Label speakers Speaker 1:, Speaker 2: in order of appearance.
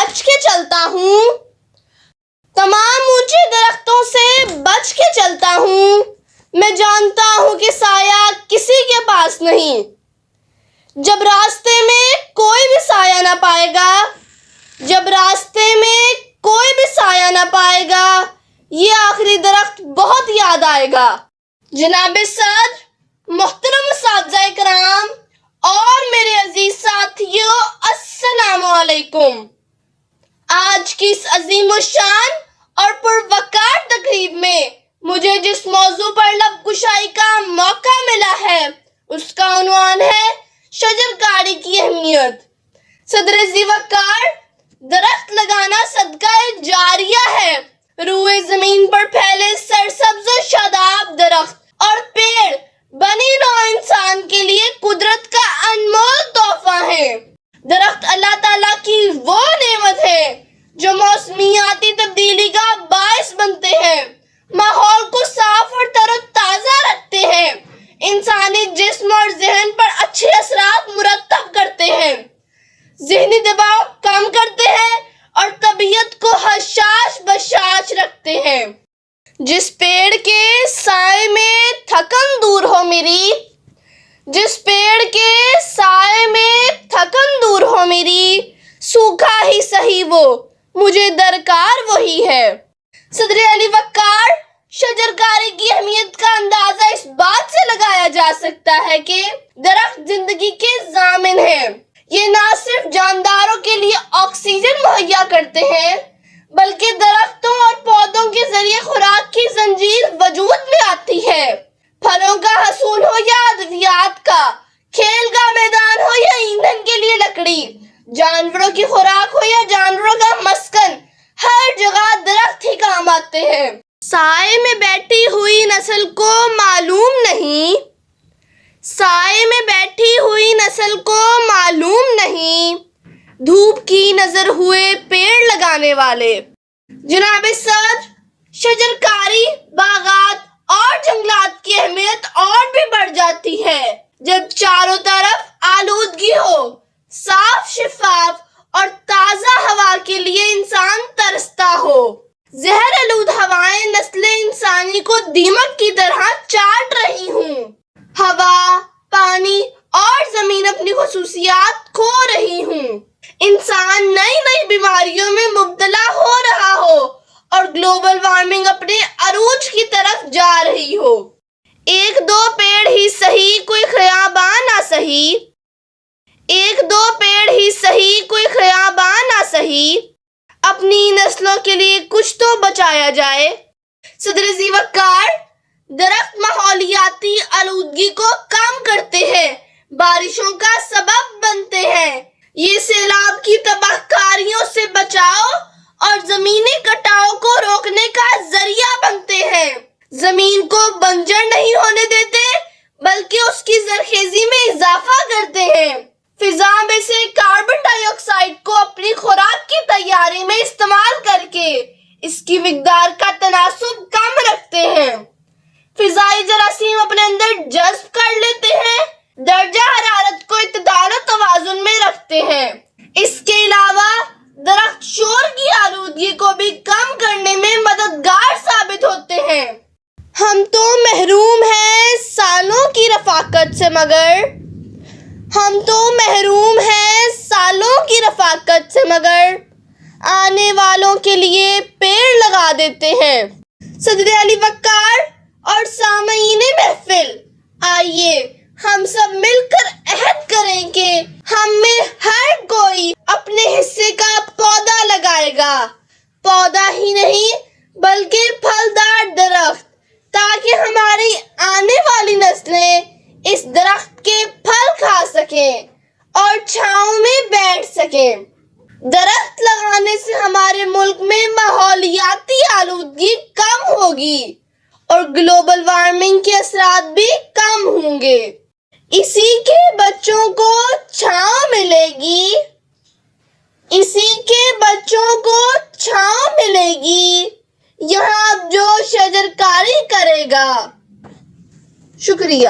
Speaker 1: بچ کے چلتا ہوں، تمام اونچے درختوں سے بچ کے چلتا ہوں۔ میں جانتا ہوں کہ سایہ کسی کے پاس نہیں۔ جب راستے میں کوئی بھی سایہ نہ پائے گا، جب راستے میں کوئی بھی سایہ نہ پائے گا، یہ آخری درخت بہت یاد آئے گا۔ جناب صدر، محترم اساتذہ کرام اور میرے عزیز ساتھیوں، السلام علیکم۔ آج کی اس عظیم الشان اور پروقار تقریب میں مجھے جس موضوع پر لب کشائی کا موقع ملا ہے اس کا عنوان ہے شجرکاری کی اہمیت۔ صدر وقار، درخت لگانا صدقہ جاریہ ہے۔ روئے زمین پر پھیلے سرسبز و شاداب درخت اور پیڑ بنی نوع انسان کے لیے قدرت کا انمول تحفہ ہے۔ درخت اللہ تعالیٰ کی وہ نعمت ہے جو موسمیاتی تبدیلی کا باعث بنتے ہیں، ماحول کو صاف اور تر و تازہ رکھتے ہیں، انسانی جسم اور ذہن پر اچھے اثرات مرتب کرتے ہیں، ذہنی دباؤ کم کرتے ہیں اور طبیعت کو حشاش بشاش رکھتے ہیں۔ جس پیڑ کے سائے میں تھکن دور ہو میری، جس پیڑ کے سائے میں تھکن دور ہو میری، سوکھا ہی سہی وہ مجھے درکار وہی ہے۔ صدر علی وقار، شجرکاری کی اہمیت کا اندازہ اس بات سے لگایا جا سکتا ہے کہ درخت زندگی کے ضامن ہیں۔ یہ نہ صرف جانداروں کے لیے آکسیجن مہیا کرتے ہیں بلکہ درختوں اور پودوں کے ذریعے خوراک کی زنجیر وجود میں آتی ہے۔ پھلوں کا حصول ہو یا ادویات کا، کھیل کا میدان ہو یا ایندھن کے لیے لکڑی، جانوروں کی خوراک ہو یا جانوروں کا مسکن، ہر جگہ درخت ہی کام آتے ہیں۔ سائے میں بیٹھی ہوئی نسل کو معلوم نہیں، سائے میں بیٹھی ہوئی نسل کو معلوم نہیں، دھوپ کی نظر ہوئے پیڑ لگانے والے۔ جناب صدر، شجرکاری، باغات اور جنگلات کی اہمیت اور بھی بڑھ جاتی ہے جب چاروں طرف آلودگی ہو۔ صاف، شفاف اور تازہ ہوا کے لیے انسان ترستا ہو۔ زہر آلود ہوائیں نسل انسانی کو دیمک کی طرح چاٹ رہی ہوں۔ ہوا، پانی اور زمین اپنی خصوصیات کھو رہی ہوں۔ انسان نئی نئی بیماریوں میں مبتلا ہو رہا ہو اور گلوبل وارمنگ اپنے عروج کی طرف جا رہی ہو۔ ایک دو پیڑ ہی سہی کوئی خیاباں نہ سہی، ایک دو پیڑ ہی سہی کوئی خیاباں نہ سہی، اپنی نسلوں کے لیے کچھ تو بچایا جائے۔ صدر وقار، درخت ماحولیاتی آلودگی کو کم کرتے ہیں، بارشوں کا سبب بنتے ہیں، یہ سیلاب کی تباہ کاریوں سے بچاؤ اور زمینی کٹاؤ کو روکنے کا ذریعہ بنتے ہیں، زمین کو بنجر نہیں ہونے دیتے بلکہ اس کی زرخیزی میں اضافہ کرتے ہیں، فضا میں سے کاربن ڈائی آکسائیڈ کو اپنی خوراک کی تیاری میں استعمال کر کے اس کی مقدار کا تناسب کم رکھتے ہیں، فضائی جراثیم اپنے اندر جذب کر لیتے ہیں، درجہ حرارت کو اعتدال و توازن میں رکھتے ہیں۔ اس کے علاوہ درخت شور کی آلودگی کو بھی کم کرنے میں مددگار ثابت ہوتے ہیں۔ ہم تو محروم ہیں سالوں کی رفاقت سے مگر، ہم تو محروم ہیں سالوں کی رفاقت سے مگر آنے والوں کے لیے پیڑ لگا دیتے ہیں۔ صدر علی وقار اور سامعین محفل، آئیے ہم سب مل کر عہد کریں کہ ہم میں ہر کوئی اپنے حصے کا پودا لگائے گا، پودا ہی نہیں بلکہ پھلدار درخت، تاکہ ہماری آنے والی نسلیں اس درخت کے پھل کھا سکیں اور چھاؤں میں بیٹھ سکیں۔ درخت لگانے سے ہمارے ملک میں ماحولیاتی آلودگی کم ہوگی اور گلوبل وارمنگ کے اثرات بھی کم ہوں گے۔ اسی کے بچوں کو چھاؤں ملے گی، اسی کے بچوں کو چھاؤں ملے گی، یہاں اب جو شجرکاری کرے گا۔ شکریہ۔